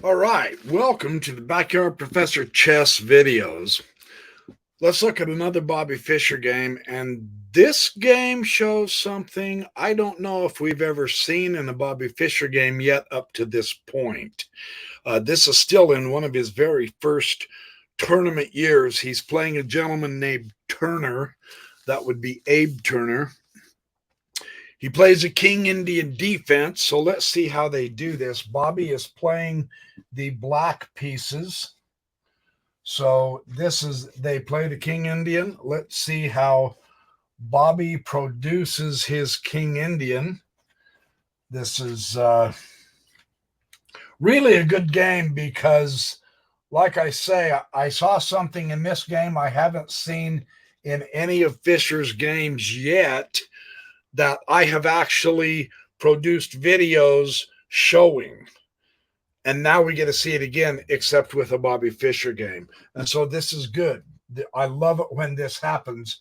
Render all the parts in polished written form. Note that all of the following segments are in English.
All right, welcome to the Backyard Professor Chess videos. Let's look at another Bobby Fischer game, and this game shows something I don't know if we've ever seen in a Bobby Fischer game yet up to this point. This is still in one of his very first tournament years. He's playing a gentleman named Turner. That would be Abe Turner. He plays a King Indian defense, so let's see how they do this. Bobby is playing the black pieces. So they play the King Indian. Let's see how Bobby produces his King Indian. This is really a good game because, like I say, I saw something in this game I haven't seen in any of Fischer's games yet that I have actually produced videos showing. And now we get to see it again, except with a Bobby Fischer game. And so this is good. I love it when this happens.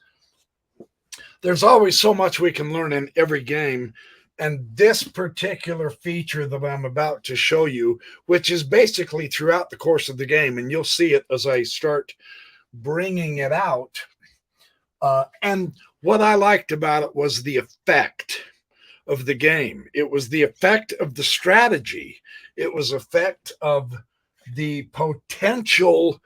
There's always so much we can learn in every game. And this particular feature that I'm about to show you, which is basically throughout the course of the game, and you'll see it as I start bringing it out. And what I liked about it was the effect of the game. It was the effect of the strategy. It was effect of the potential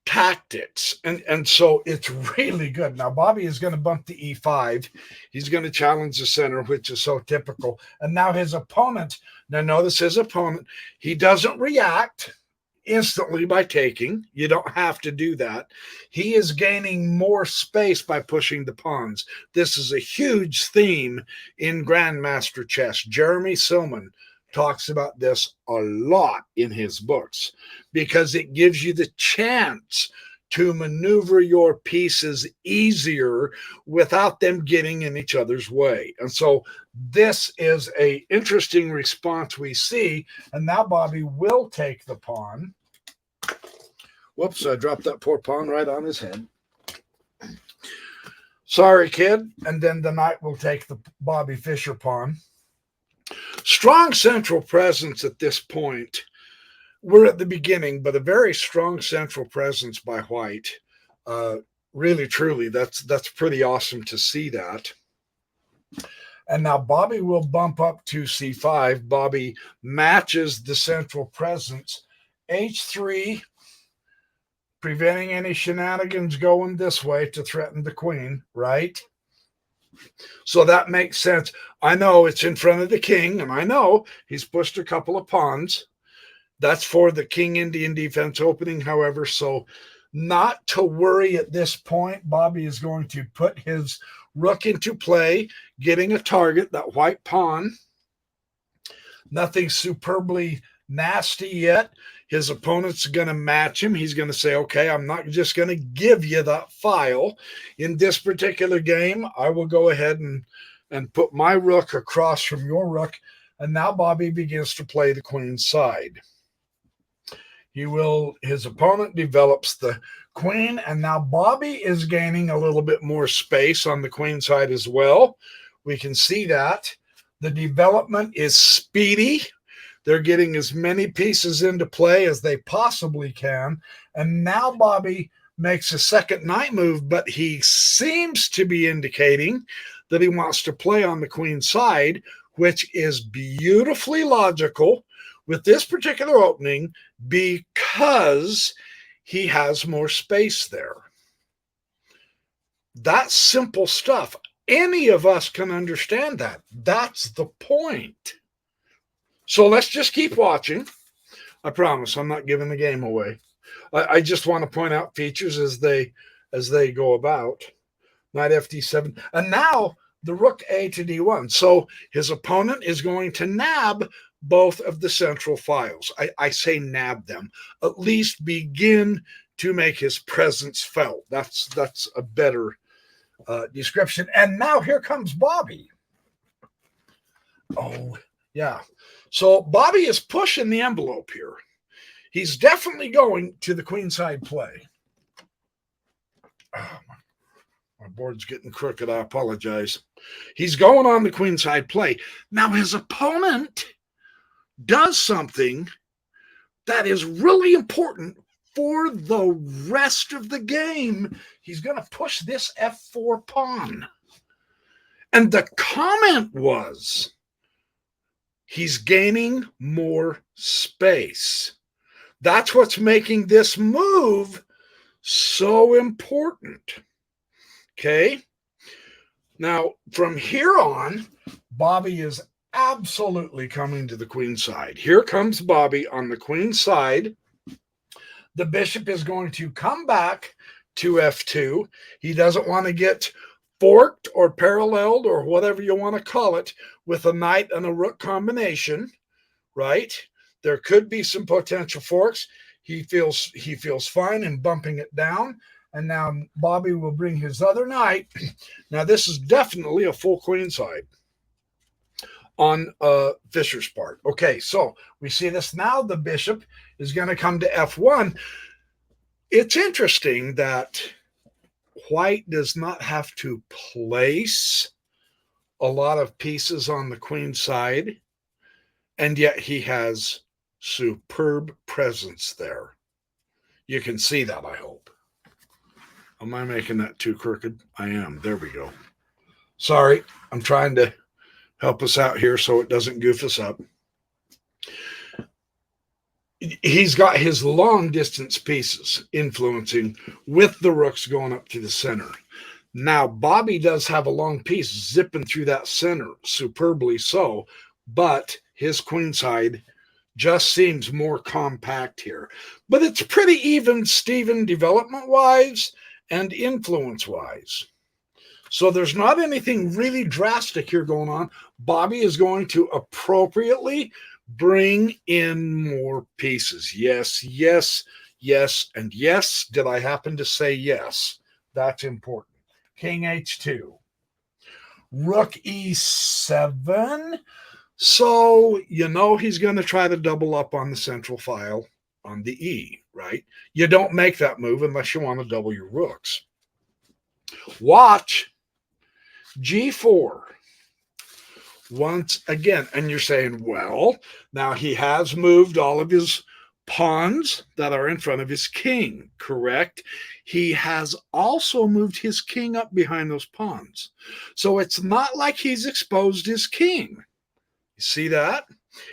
tactics. And so it's really good. Now, Bobby is going to bump the E5. He's going to challenge the center, which is so typical. And now his opponent, now notice his opponent, he doesn't react instantly by taking. You don't have to do that. He is gaining more space by pushing the pawns. This is a huge theme in Grandmaster Chess. Jeremy Silman talks about this a lot in his books because it gives you the chance to maneuver your pieces easier without them getting in each other's way. And so this is an interesting response we see. And now Bobby will take the pawn. Whoops, I dropped that poor pawn right on his head. Sorry, kid. And then the knight will take the Bobby Fischer pawn. Strong central presence at this point. We're at the beginning, but a very strong central presence by White. Really, truly, that's pretty awesome to see that. And now Bobby will bump up to C5. Bobby matches the central presence. H3, preventing any shenanigans going this way to threaten the queen, right? So that makes sense. I know it's in front of the king, and I know he's pushed a couple of pawns. That's for the King Indian defense opening, however. So not to worry at this point. Bobby is going to put his rook into play, getting a target, that white pawn. Nothing superbly nasty yet. His opponent's going to match him. He's going to say, okay, I'm not just going to give you that file. In this particular game, I will go ahead and put my rook across from your rook. And now Bobby begins to play the queen's side. His opponent develops the queen, and now Bobby is gaining a little bit more space on the queen side as well. We can see that. The development is speedy. They're getting as many pieces into play as they possibly can. And now Bobby makes a second knight move, but he seems to be indicating that he wants to play on the queen side, which is beautifully logical with this particular opening because he has more space there. That's simple stuff. Any of us can understand that. That's the point. So let's just keep watching. I promise I'm not giving the game away. I just want to point out features as they go about. Knight FD7. And now the rook A to D1. So his opponent is going to nab both of the central files. I say nab them. At least begin to make his presence felt. That's a better description. And now here comes Bobby. Oh, yeah. So Bobby is pushing the envelope here. He's definitely going to the queenside play. Oh, my board's getting crooked. I apologize. He's going on the queenside play. Now his opponent does something that is really important for the rest of the game. He's going to push this f4 pawn. And the comment was, he's gaining more space. That's what's making this move so important. Okay? Now, from here on, Bobby is absolutely coming to the queen side. Here comes Bobby on the queen side. The bishop is going to come back to f2. He doesn't want to get forked or paralleled or whatever you want to call it with a knight and a rook combination, right? There could be some potential forks. He feels fine in bumping it down. And now Bobby will bring his other knight. Now this is definitely a full queen side on Fischer's part. Okay, so we see this now. The bishop is going to come to f1. It's interesting that white does not have to place a lot of pieces on the queen side, and yet he has superb presence there. You can see that, I hope. Am I making that too crooked? I am. There we go. Sorry, I'm trying to help us out here so it doesn't goof us up. He's got his long distance pieces influencing with the rooks going up to the center. Now, Bobby does have a long piece zipping through that center, superbly so, but his queen side just seems more compact here. But it's pretty even, Steven, development-wise and influence-wise. So there's not anything really drastic here going on. Bobby is going to appropriately bring in more pieces. Yes, yes, yes, and yes. Did I happen to say yes? That's important. King h2. Rook e7. So, you know he's going to try to double up on the central file on the e, right? You don't make that move unless you want to double your rooks. Watch g4. Once again, and you're saying, well, now he has moved all of his pawns that are in front of his king, correct? He has also moved his king up behind those pawns. So it's not like he's exposed his king. You see that?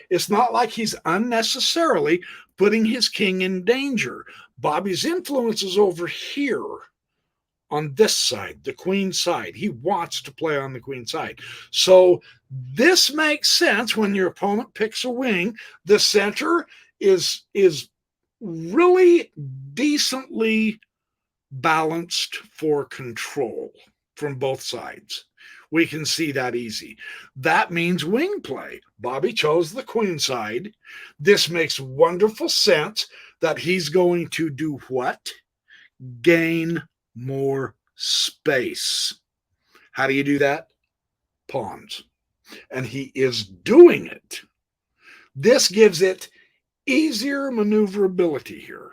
It's not like he's unnecessarily putting his king in danger. Bobby's influence is over here on this side, the queen side. He wants to play on the queen side. So this makes sense when your opponent picks a wing. The center is really decently balanced for control from both sides. We can see that easy. That means wing play. Bobby chose the queen side. This makes wonderful sense that he's going to do what? Gain more space. How do you do that? Pawns. And he is doing it. This gives it easier maneuverability here.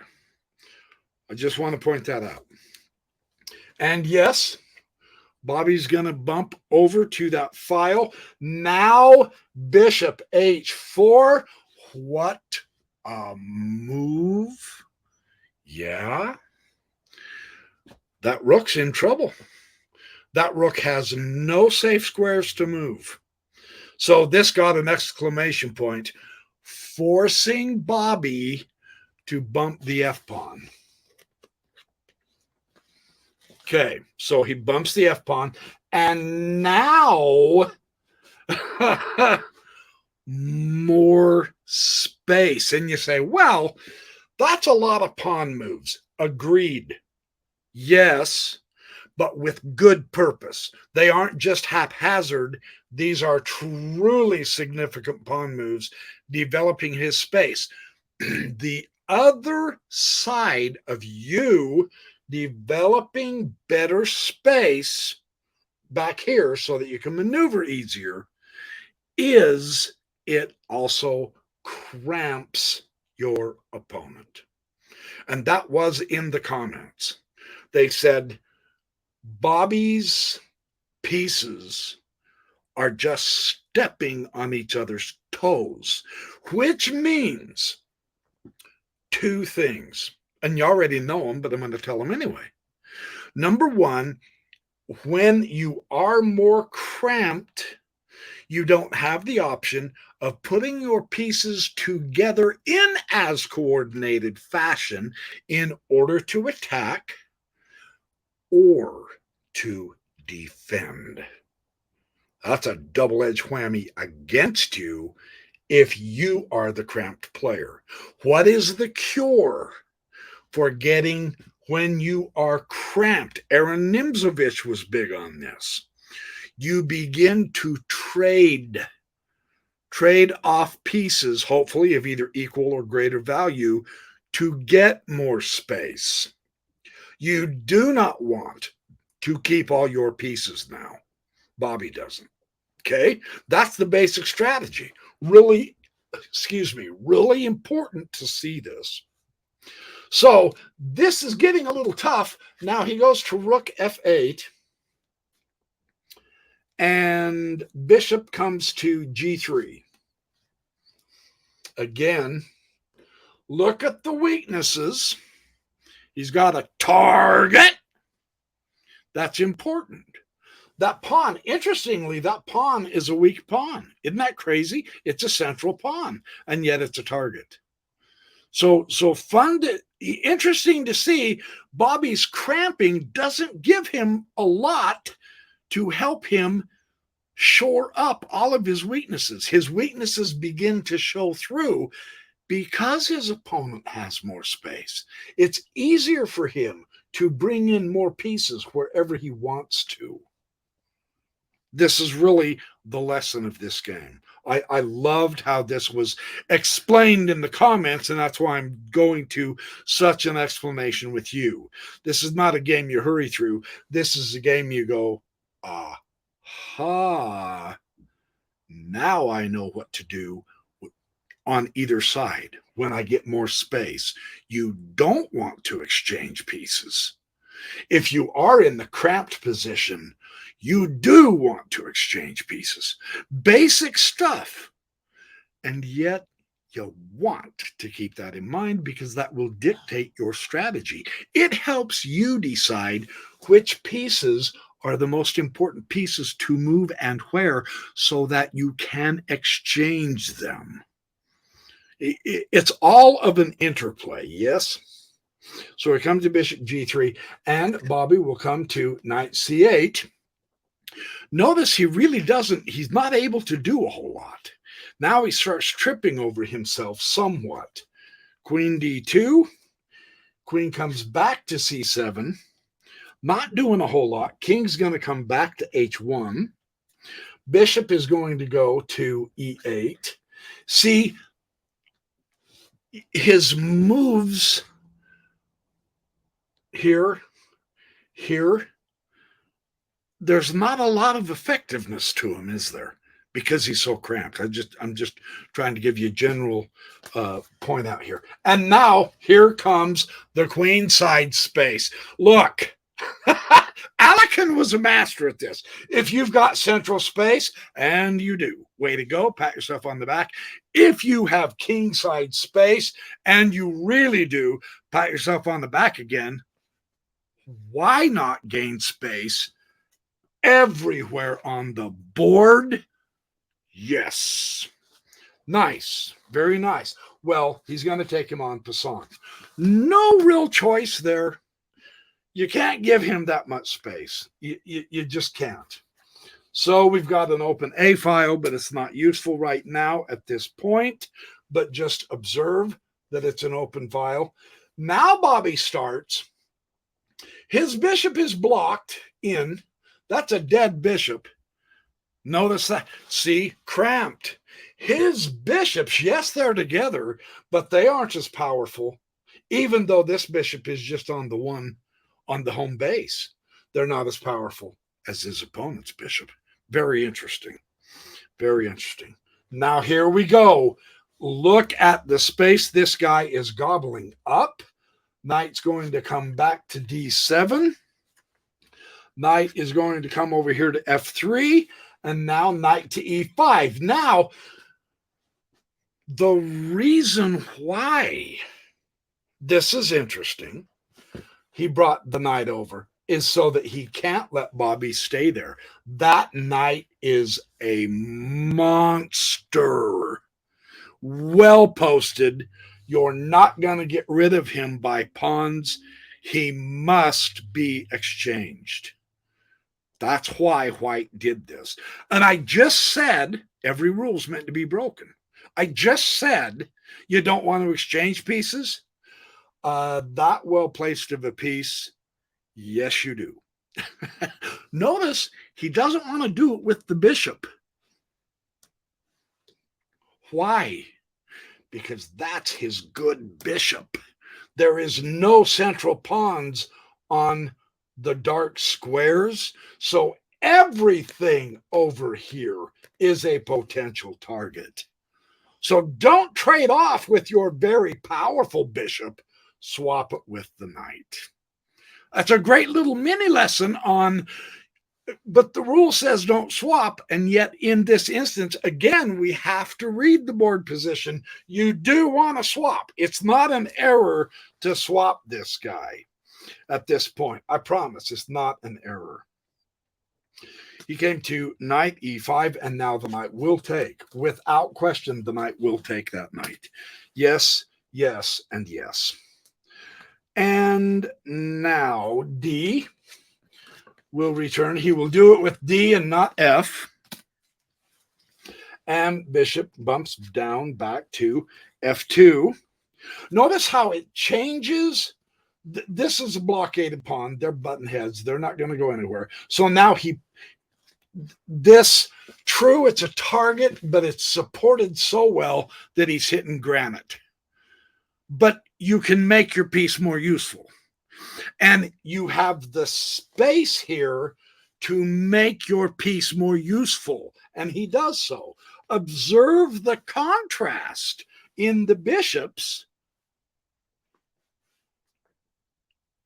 I just want to point that out. And yes, Bobby's going to bump over to that file. Now, bishop h4. What a move. Yeah. That rook's in trouble. That rook has no safe squares to move. So this got an exclamation point, forcing Bobby to bump the f-pawn. Okay, so he bumps the f-pawn, and now more space. And you say, well, that's a lot of pawn moves. Agreed. Yes, but with good purpose. They aren't just haphazard. These are truly significant pawn moves, developing his space. The other side of you developing better space back here so that you can maneuver easier is it also cramps your opponent. And that was in the comments. They said Bobby's pieces are just stepping on each other's toes, which means two things, and you already know them, but I'm going to tell them anyway. Number one, when you are more cramped, you don't have the option of putting your pieces together in as coordinated fashion in order to attack or to defend. That's a double-edged whammy against you if you are the cramped player. What is the cure for getting when you are cramped? Aaron Nimzovich was big on this. You begin to trade off pieces, hopefully of either equal or greater value, to get more space. You do not want to keep all your pieces now. Bobby doesn't. Okay? That's the basic strategy. Really important to see this. So this is getting a little tough. Now he goes to rook f8. And bishop comes to g3. Again, look at the weaknesses. He's got a target. That's important. That pawn, interestingly, that pawn is a weak pawn. Isn't that crazy? It's a central pawn, and yet it's a target. So interesting to see. Bobby's cramping doesn't give him a lot to help him shore up all of his weaknesses. His weaknesses begin to show through because his opponent has more space. It's easier for him to bring in more pieces wherever he wants to. This is really the lesson of this game. I loved how this was explained in the comments, and that's why I'm going to such an explanation with you. This is not a game you hurry through. This is a game you go, aha, now I know what to do on either side when I get more space. You don't want to exchange pieces. If you are in the cramped position, you do want to exchange pieces. Basic stuff. And yet you want to keep that in mind because that will dictate your strategy. It helps you decide which pieces are the most important pieces to move and where so that you can exchange them. It's all of an interplay, yes? So we come to bishop g3, and Bobby will come to knight c8. Notice he really doesn't, he's not able to do a whole lot. Now he starts tripping over himself somewhat. Queen d2, queen comes back to c7, not doing a whole lot. King's going to come back to h1. Bishop is going to go to e8. See, his moves here, there's not a lot of effectiveness to him, is there? Because he's so cramped. I'm just trying to give you a general point out here. And now here comes the queen side space. Look, Alekin was a master at this. If you've got central space, and you do, way to go, pat yourself on the back. If you have king side space, and you really do, pat yourself on the back again. Why not gain space everywhere on the board? Yes. Nice. Very nice. Well, he's going to take him on passant. No real choice there. You can't give him that much space. You just can't. So we've got an open A file, but it's not useful right now at this point. But just observe that it's an open file. Now Bobby starts. His bishop is blocked in. That's a dead bishop. Notice that. See, cramped. His bishops, yes, they're together, but they aren't as powerful, even though this bishop is just on the one on the home base. They're not as powerful as his opponent's bishop. Very interesting. Very interesting. Now here we go. Look at the space this guy is gobbling up. Knight's going to come back to d7. Knight is going to come over here to f3. And now knight to e5. Now, the reason why This is interesting. He brought the knight over is so that he can't let Bobby stay there. That knight is a monster. Well posted. You're not going to get rid of him by pawns. He must be exchanged. That's why White did this. And I just said every rule's meant to be broken. I just said you don't want to exchange pieces. That well placed of a piece, yes, you do. Notice he doesn't want to do it with the bishop. Why? Because that's his good bishop. There is no central pawns on the dark squares, so everything over here is a potential target. So don't trade off with your very powerful bishop. Swap it with the knight. That's a great little mini lesson on, but the rule says don't swap. And yet in this instance, again, we have to read the board position. You do want to swap. It's not an error to swap this guy at this point. I promise it's not an error. He came to knight e5, and now the knight will take. Without question, the knight will take that knight. Yes, yes, and yes. And now D will return. He will do it with D and not F. And bishop bumps down back to F2. Notice how it changes. This is a blockaded pawn. They're button heads. They're not going to go anywhere. So now true, it's a target, but it's supported so well that he's hitting granite. But you can make your piece more useful. And you have the space here to make your piece more useful. And he does so. Observe the contrast in the bishops,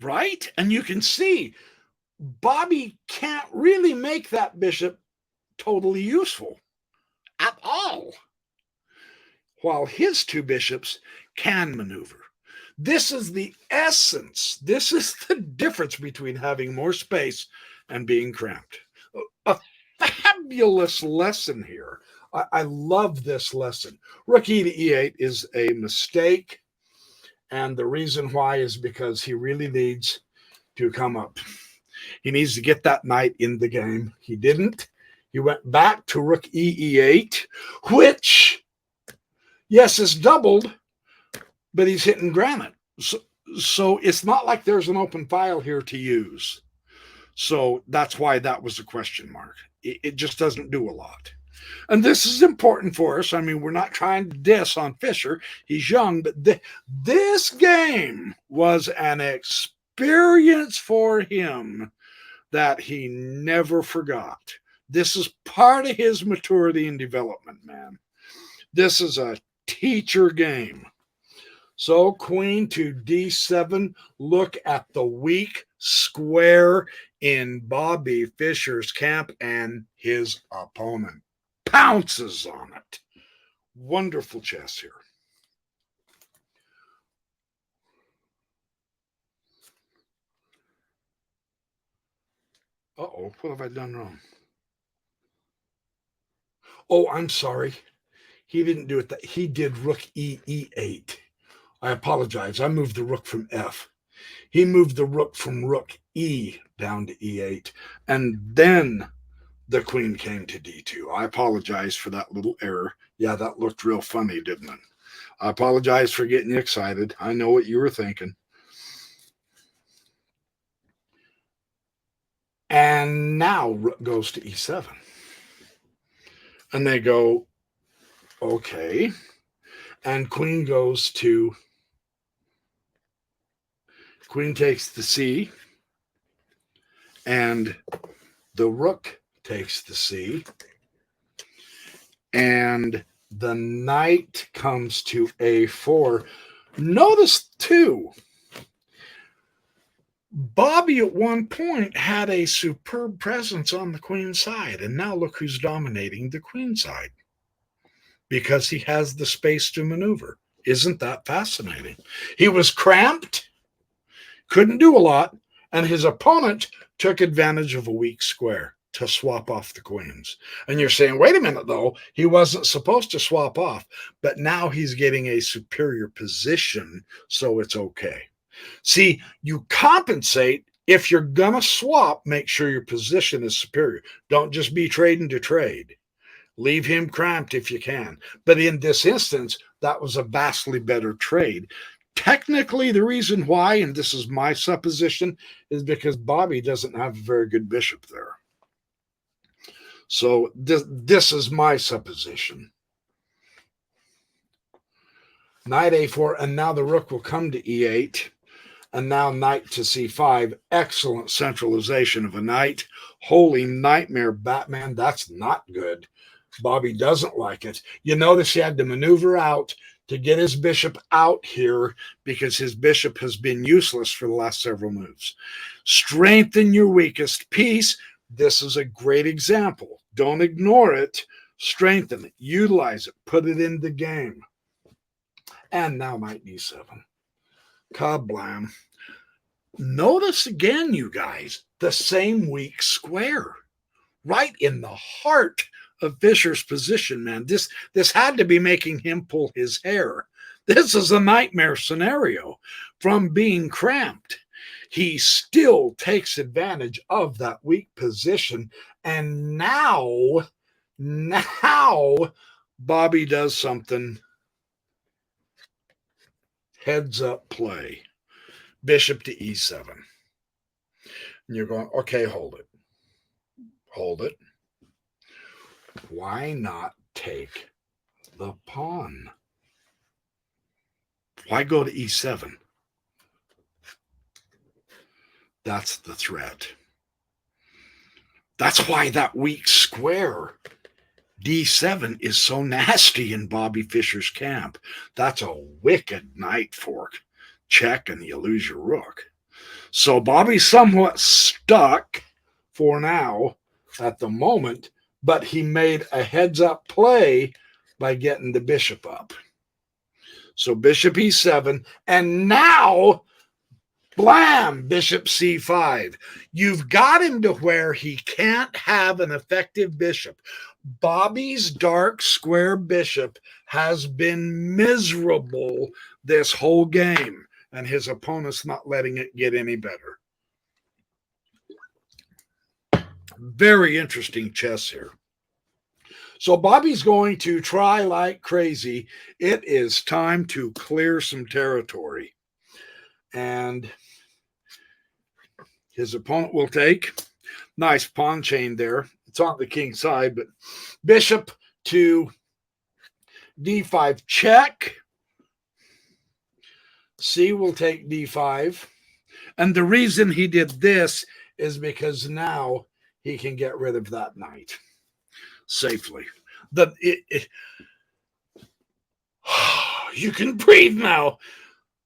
right? And you can see Bobby can't really make that bishop totally useful at all, while his two bishops can maneuver. This is the essence. This is the difference between having more space and being cramped. A fabulous lesson here. I love this lesson. Rook e to e8 is a mistake, and the reason why is because he really needs to come up. He needs to get that knight in the game. He didn't. He went back to rook e8, which, yes, is doubled, but he's hitting granite. So it's not like there's an open file here to use. So that's why that was a question mark. It just doesn't do a lot. And this is important for us. I mean, we're not trying to diss on Fischer. He's young, but this game was an experience for him that he never forgot. This is part of his maturity and development, man. This is a teacher game. So queen to d7. Look at the weak square in Bobby Fischer's camp, and his opponent pounces on it. Wonderful chess here. Uh-oh, what have I done wrong? Oh, I'm sorry. He didn't do it. He did rook e8. I apologize. I moved the rook from F. He moved the rook from rook E down to E8. And then the queen came to D2. I apologize for that little error. Yeah, that looked real funny, didn't it? I apologize for getting you excited. I know what you were thinking. And now rook goes to E7. And they go, okay. And queen goes to, queen takes the C, and the rook takes the C, and the knight comes to A4. Notice, too, Bobby at one point had a superb presence on the queen side, and now look who's dominating the queen side, because he has the space to maneuver. Isn't that fascinating? He was cramped, couldn't do a lot, and his opponent took advantage of a weak square to swap off the queens. And you're saying, wait a minute, though, he wasn't supposed to swap off, but now he's getting a superior position, so it's okay. See, you compensate. If you're going to swap, make sure your position is superior. Don't just be trading to trade. Leave him cramped if you can. But in this instance, that was a vastly better trade. Technically, the reason why, and this is my supposition, is because Bobby doesn't have a very good bishop there. So this is my supposition. Knight a4, and now the rook will come to e8. And now knight to c5. Excellent centralization of a knight. Holy nightmare, Batman. That's not good. Bobby doesn't like it. You notice he had to maneuver out to get his bishop out here because his bishop has been useless for the last several moves. Strengthen your weakest piece. This is a great example. Don't ignore it. Strengthen it. Utilize it. Put it in the game. And now knight d7. Kablam. Notice again, you guys, the same weak square. Right in the heart of Fischer's position, man. This had to be making him pull his hair. This is a nightmare scenario. From being cramped, he still takes advantage of that weak position. And now Bobby does something. Heads up play. Bishop to e7. And you're going, okay, hold it. Hold it. Why not take the pawn? Why go to e7? That's the threat. That's why that weak square d7 is so nasty in Bobby Fischer's camp. That's a wicked knight fork. Check and you lose your rook. So Bobby's somewhat stuck for now at the moment, but he made a heads-up play by getting the bishop up. So bishop e7, and now, blam, bishop c5. You've got him to where he can't have an effective bishop. Bobby's dark square bishop has been miserable this whole game, and his opponent's not letting it get any better. Very interesting chess here. So Bobby's going to try like crazy. It is time to clear some territory. And his opponent will take. Nice pawn chain there. It's on the king's side, but bishop to d5 check. C will take d5. And the reason he did this is because now he can get rid of that knight safely. You can breathe now.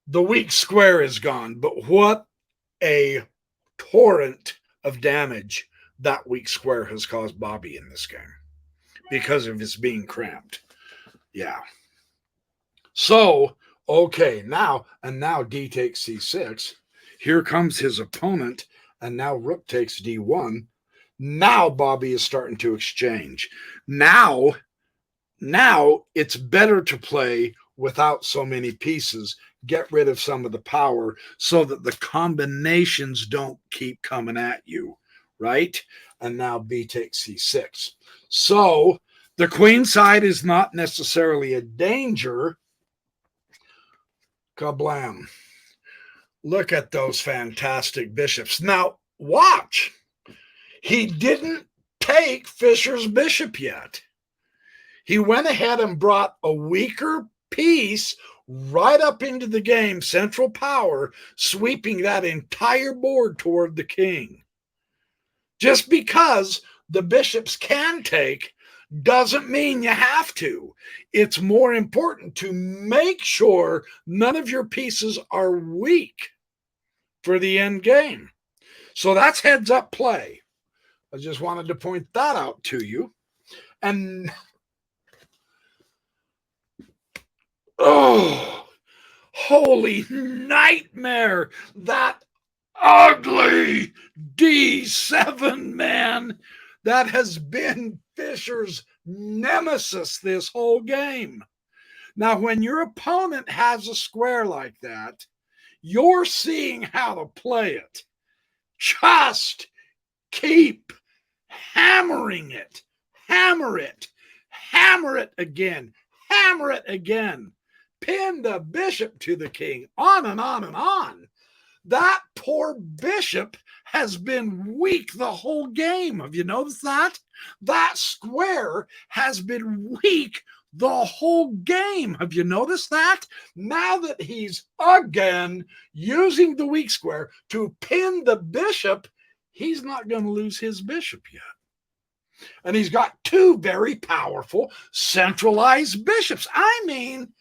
The weak square is gone, but what a torrent of damage that weak square has caused Bobby in this game because of his being cramped. Yeah. So, okay, now D takes c6. Here comes his opponent, and now rook takes d1. Now Bobby is starting to exchange. Now it's better to play without so many pieces, get rid of some of the power so that the combinations don't keep coming at you, right? And now B takes c6. So the queen side is not necessarily a danger. Kablam. Look at those fantastic bishops. Now, watch. He didn't take Fischer's bishop yet. He went ahead and brought a weaker piece right up into the game, central power, sweeping that entire board toward the king. Just because the bishops can take doesn't mean you have to. It's more important to make sure none of your pieces are weak for the end game. So that's heads up play. I just wanted to point that out to you. And Oh, holy nightmare. That ugly D7, man. That has been Fischer's nemesis this whole game. Now, when your opponent has a square like that, you're seeing how to play it. Just keep hammering it. Hammer it. Hammer it again. Hammer it again. Pin the bishop to the king. On and on and on. That poor bishop has been weak the whole game. Have you noticed that? That square has been weak the whole game. Have you noticed that? Now that he's again using the weak square to pin the bishop, he's not going to lose his bishop yet. And he's got two very powerful centralized bishops. I mean,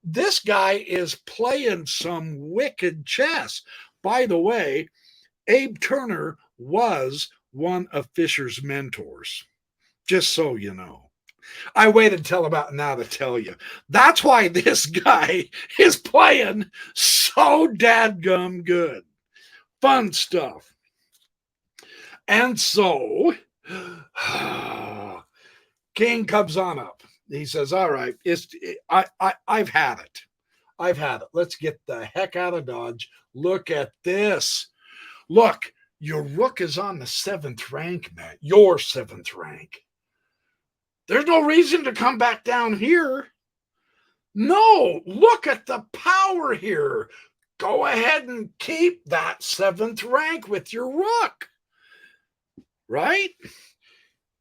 this guy is playing some wicked chess. By the way, Abe Turner was one of Fischer's mentors, just so you know. I waited till about now to tell you. That's why this guy is playing so dadgum good. Fun stuff. And so, King comes on up. He says, all right, I've had it. I've had it. Let's get the heck out of Dodge. Look at this. Look, your rook is on the 7th rank, man. Your 7th rank. There's no reason to come back down here. No, look at the power here. Go ahead and keep that 7th rank with your rook. Right?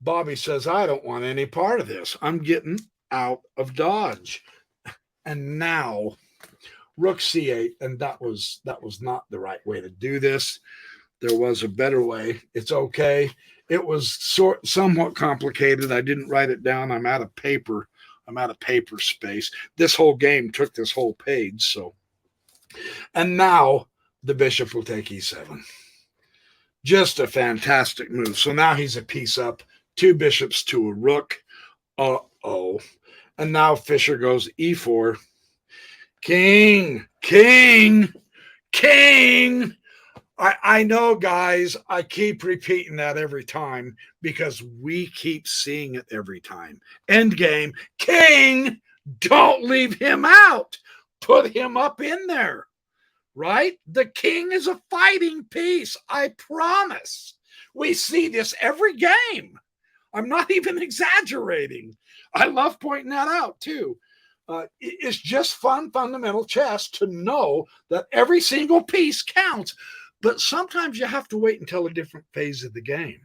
Bobby says, I don't want any part of this. I'm getting out of Dodge. And now, rook c8, and that was not the right way to do this. There was a better way. It's okay. It was somewhat complicated. I didn't write it down. I'm out of paper. I'm out of paper space. This whole game took this whole page. So, and now the bishop will take e7. Just a fantastic move. So now he's a piece up. 2 bishops to a rook. Uh-oh. And now Fischer goes e4. King, king, king. I know, guys, I keep repeating that every time because we keep seeing it every time. End game. King, don't leave him out. Put him up in there, right? The king is a fighting piece. I promise. We see this every game. I'm not even exaggerating. I love pointing that out, too. It's just fun, fundamental chess to know that every single piece counts. But sometimes you have to wait until a different phase of the game.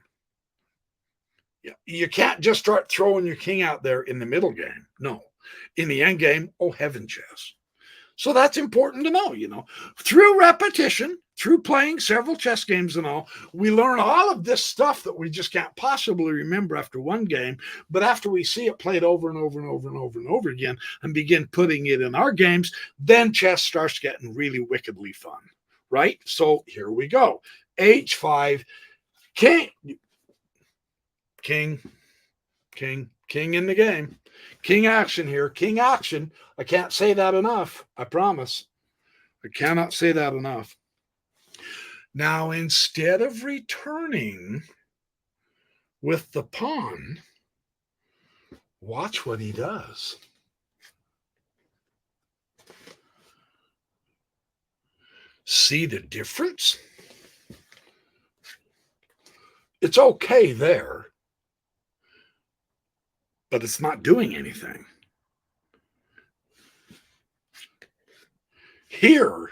You can't just start throwing your king out there in the middle game. No. In the end game, oh, heaven, chess. So that's important to know, you know. Through repetition, through playing several chess games and all, we learn all of this stuff that we just can't possibly remember after one game. But after we see it played over and over and over and over and over again and begin putting it in our games, then chess starts getting really wickedly fun. Right? So here we go. H5, king, king, king, king in the game. King action here. King action. I can't say that enough. I promise. I cannot say that enough. Now, instead of returning with the pawn, watch what he does. See the difference? It's okay there, but it's not doing anything. Here,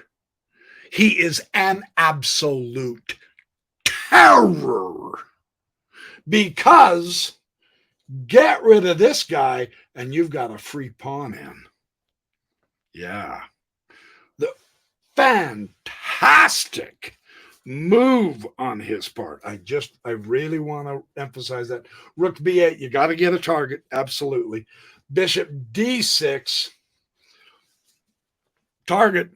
he is an absolute terror because get rid of this guy and you've got a free pawn in. Yeah. The fantastic move on his part. I really want to emphasize that. Rook b8, you got to get a target. Absolutely. Bishop d6. Target.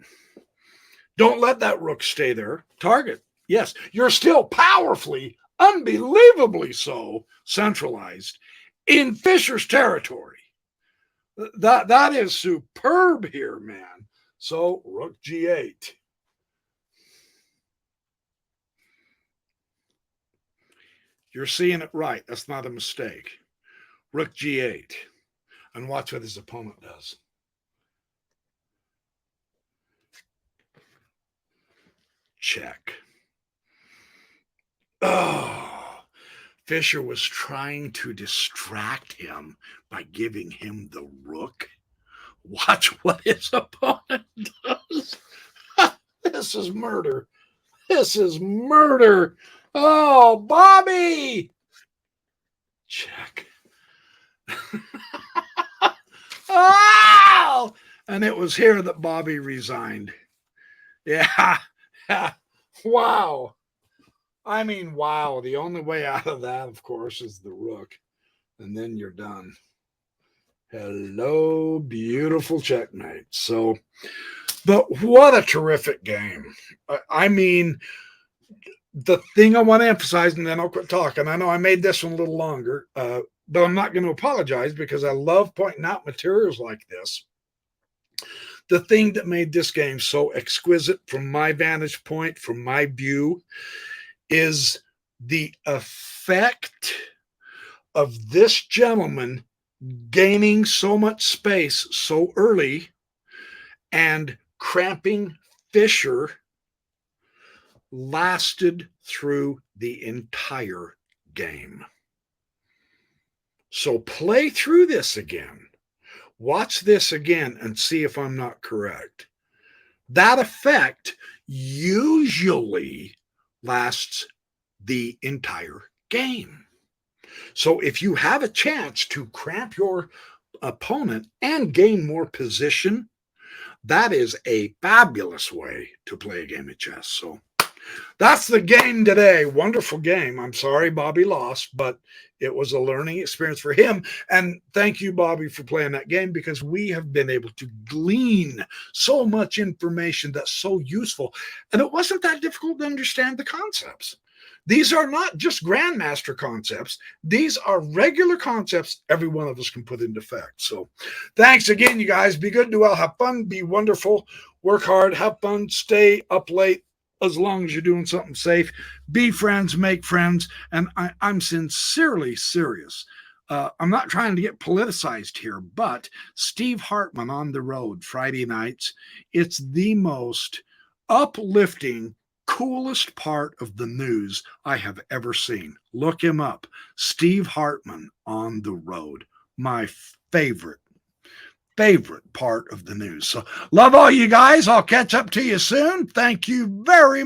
Don't let that rook stay there. Target. Yes, you're still powerfully, unbelievably so, centralized in Fischer's territory. That is superb here, man. So rook g8. You're seeing it right. That's not a mistake. Rook g8. And watch what his opponent does. Check. Oh, Fischer was trying to distract him by giving him the rook. Watch what his opponent does. This is murder. This is murder. Oh, Bobby. Check. Oh, and it was here that Bobby resigned. Yeah. Wow. I mean, wow. The only way out of that, of course, is the rook. And then you're done. Hello, beautiful checkmate. So, but what a terrific game. I mean, the thing I want to emphasize, and then I'll quit talking. I know I made this one a little longer, but I'm not going to apologize because I love pointing out materials like this. The thing that made this game so exquisite from my vantage point, from my view, is the effect of this gentleman gaining so much space so early and cramping Fischer lasted through the entire game. So play through this again. Watch this again and see if I'm not correct. That effect usually lasts the entire game. So if you have a chance to cramp your opponent and gain more position, that is a fabulous way to play a game of chess. So that's the game today. Wonderful game. I'm sorry Bobby lost, but it was a learning experience for him. And thank you, Bobby, for playing that game, because we have been able to glean so much information that's so useful. And it wasn't that difficult to understand the concepts. These are not just grandmaster concepts. These are regular concepts every one of us can put into effect. So thanks again, you guys. Be good, do well, have fun, be wonderful, work hard, have fun, stay up late as long as you're doing something safe. Be friends, make friends. And I'm sincerely serious. I'm not trying to get politicized here, but Steve Hartman on the road Friday nights, it's the most uplifting, coolest part of the news I have ever seen. Look him up. Steve Hartman on the road. My favorite part of the news. So love all you guys. I'll catch up to you soon. Thank you very much.